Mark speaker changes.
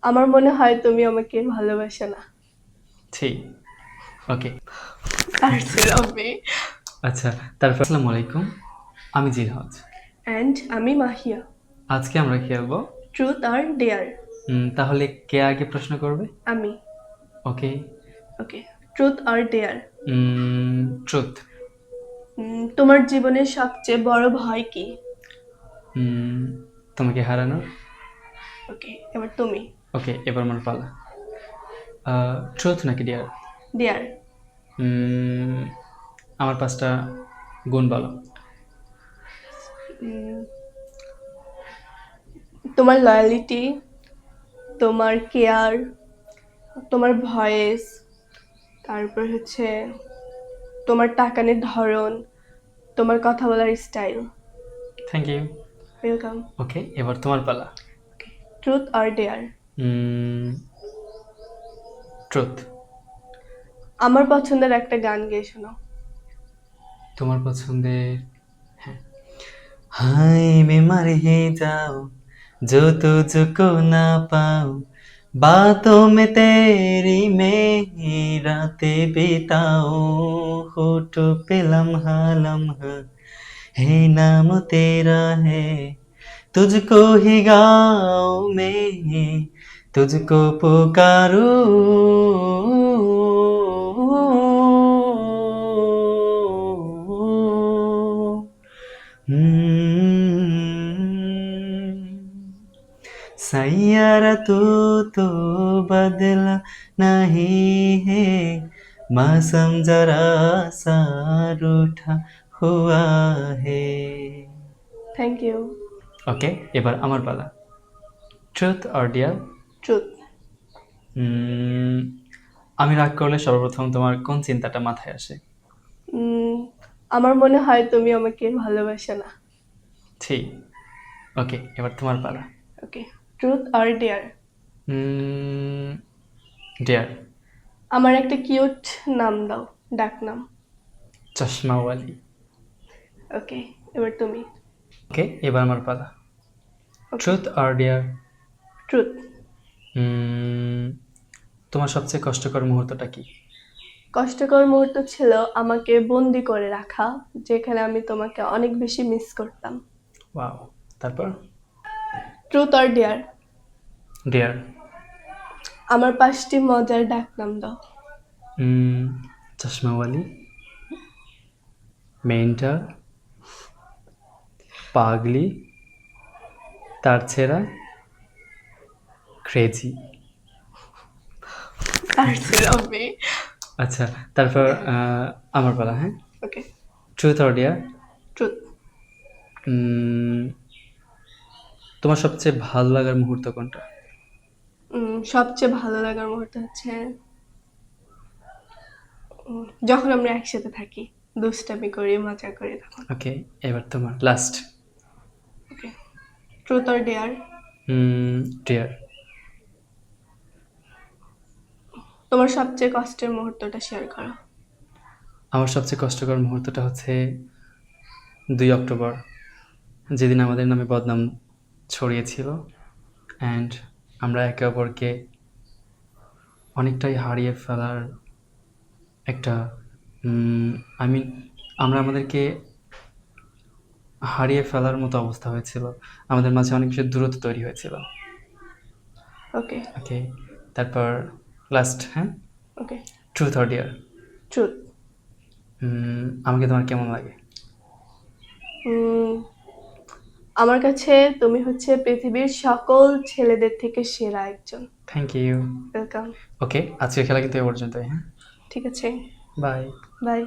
Speaker 1: আমার মনে হয় তুমি আমাকে ভালোবাসো না।
Speaker 2: ঠিক। ওকে।
Speaker 1: আরসলামে।
Speaker 2: আচ্ছা, তারপর আসসালামু আলাইকুম, আমি জিহাদ।
Speaker 1: অ্যান্ড আমি মাহিয়া।
Speaker 2: আজকে আমরা খেলবো
Speaker 1: ট্রুথ আর ডেয়ার।
Speaker 2: তাহলে কে আগে প্রশ্ন করবে?
Speaker 1: আমি।
Speaker 2: ওকে।
Speaker 1: ওকে। ট্রুথ আর ডেয়ার।
Speaker 2: ট্রুথ।
Speaker 1: তোমার জীবনের সবচেয়ে বড় ভয় কি?
Speaker 2: তোমাকে হারানোর।
Speaker 1: ওকে, এবার তুমি।
Speaker 2: ওকে, এবার আমার পালা। ট্রুথ নাকি ডিয়ার?
Speaker 1: ডেয়ার।
Speaker 2: আমার 5টা গুণ বলো।
Speaker 1: তোমার লয়ালিটি, তোমার কেয়ার, তোমার ভয়েস, তারপর হচ্ছে তোমার টাকানের ধরন, তোমার কথা বলার style.
Speaker 2: Thank you.
Speaker 1: Welcome.
Speaker 2: Okay, এবার তোমার পালা।
Speaker 1: ট্রুথ আর ডেয়ার।
Speaker 2: ট্রুথ।
Speaker 1: আমার পছন্দের একটা গান গেয়ে শোনাও।
Speaker 2: তোমার পছন্দের? হ্যাঁ। हाय मैं मर ही जाऊं जो तुझको ना पाऊं, बातों में तेरी मेरी रातें बिताऊं, होठों पे लम्हा लम्हा है नाम तेरा है, तुझको ही गाऊं मैं, तुझको पुकारूं। सैयारा तो बदला नहीं है, मौसम जरा सा रूठा हुआ है।
Speaker 1: Thank you.
Speaker 2: ওকে, এবার আমার পালা। Truth or dare?
Speaker 1: ট্রুথ।
Speaker 2: আমি রাগ করলে সর্বপ্রথম তোমার কোন চিন্তাটা মাথায় আসে?
Speaker 1: আমার মনে হয় তুমি আমাকে ভালোবাসো না।
Speaker 2: ঠিক। ওকে, এবার তোমার পালা।
Speaker 1: ওকে। ট্রুথ আর ডেয়ার।
Speaker 2: ডিয়ার।
Speaker 1: আমার একটা কিউট নাম দাও, ডাক নাম।
Speaker 2: চশমাওয়ালি।
Speaker 1: ওকে, এবার তুমি।
Speaker 2: ওকে, এবার আমার পালা। Truth or dare?
Speaker 1: ট্রুথ।
Speaker 2: তোমার সবচেয়ে কষ্টকর মুহূর্তটা কি?
Speaker 1: কষ্টকর মুহূর্ত ছিল আমাকে বন্দি করে রাখা, যেখানে আমি তোমাকে অনেক বেশি মিস করতাম।
Speaker 2: ওয়াও। তারপর?
Speaker 1: ট্রুথ আর ডেয়ার।
Speaker 2: ডিয়ার।
Speaker 1: আমার 5টি মজার ডাক নাম দাও।
Speaker 2: চশমাওয়ালি, মেন্টার, পাগলি, তারছেড়া, ক্রেজি।
Speaker 1: আরসলামে।
Speaker 2: আচ্ছা, তারপর আমার পালা। হ্যাঁ।
Speaker 1: Okay.
Speaker 2: Truth or dare?
Speaker 1: Truth.
Speaker 2: তোমার সবচেয়ে ভালো লাগার মুহূর্ত কোনটা?
Speaker 1: সবচেয়ে ভালো লাগার মুহূর্ত হচ্ছে যখন আমরা একসাথে থাকি, দুষ্টামি করি, মজা করি তখন।
Speaker 2: ওকে, এবার তোমার last.
Speaker 1: Okay. Truth or dare?
Speaker 2: Dare.
Speaker 1: তোমার সবচেয়ে কষ্টের মুহূর্তটা শেয়ার করো।
Speaker 2: আমার সবচেয়ে কষ্টকর মুহূর্তটা হচ্ছে 2 অক্টোবর, যেদিন আমাদের নামে বদনাম ছড়িয়েছিল অ্যান্ড আমরা একে অপরকে অনেকটাই হারিয়ে ফেলার একটা আমরা আমাদেরকে হারিয়ে ফেলার মতো অবস্থা হয়েছিল, আমাদের মাঝে অনেক বেশি দূরত্ব তৈরি হয়েছিল।
Speaker 1: ওকে।
Speaker 2: ওকে, তারপর লাস্ট। হ্যাঁ।
Speaker 1: Okay.
Speaker 2: Truth or dare?
Speaker 1: Truth.
Speaker 2: আমাকে তোমার কেমন লাগে?
Speaker 1: আমার কাছে তুমি হচ্ছে পৃথিবীর সকল ছেলেদের থেকে সেরা একজন।
Speaker 2: Thank you.
Speaker 1: ওয়েলকাম।
Speaker 2: ওকে, আজকের খেলা কিন্তু এ পর্যন্তই। হ্যাঁ,
Speaker 1: ঠিক আছে।
Speaker 2: বাই।
Speaker 1: বাই।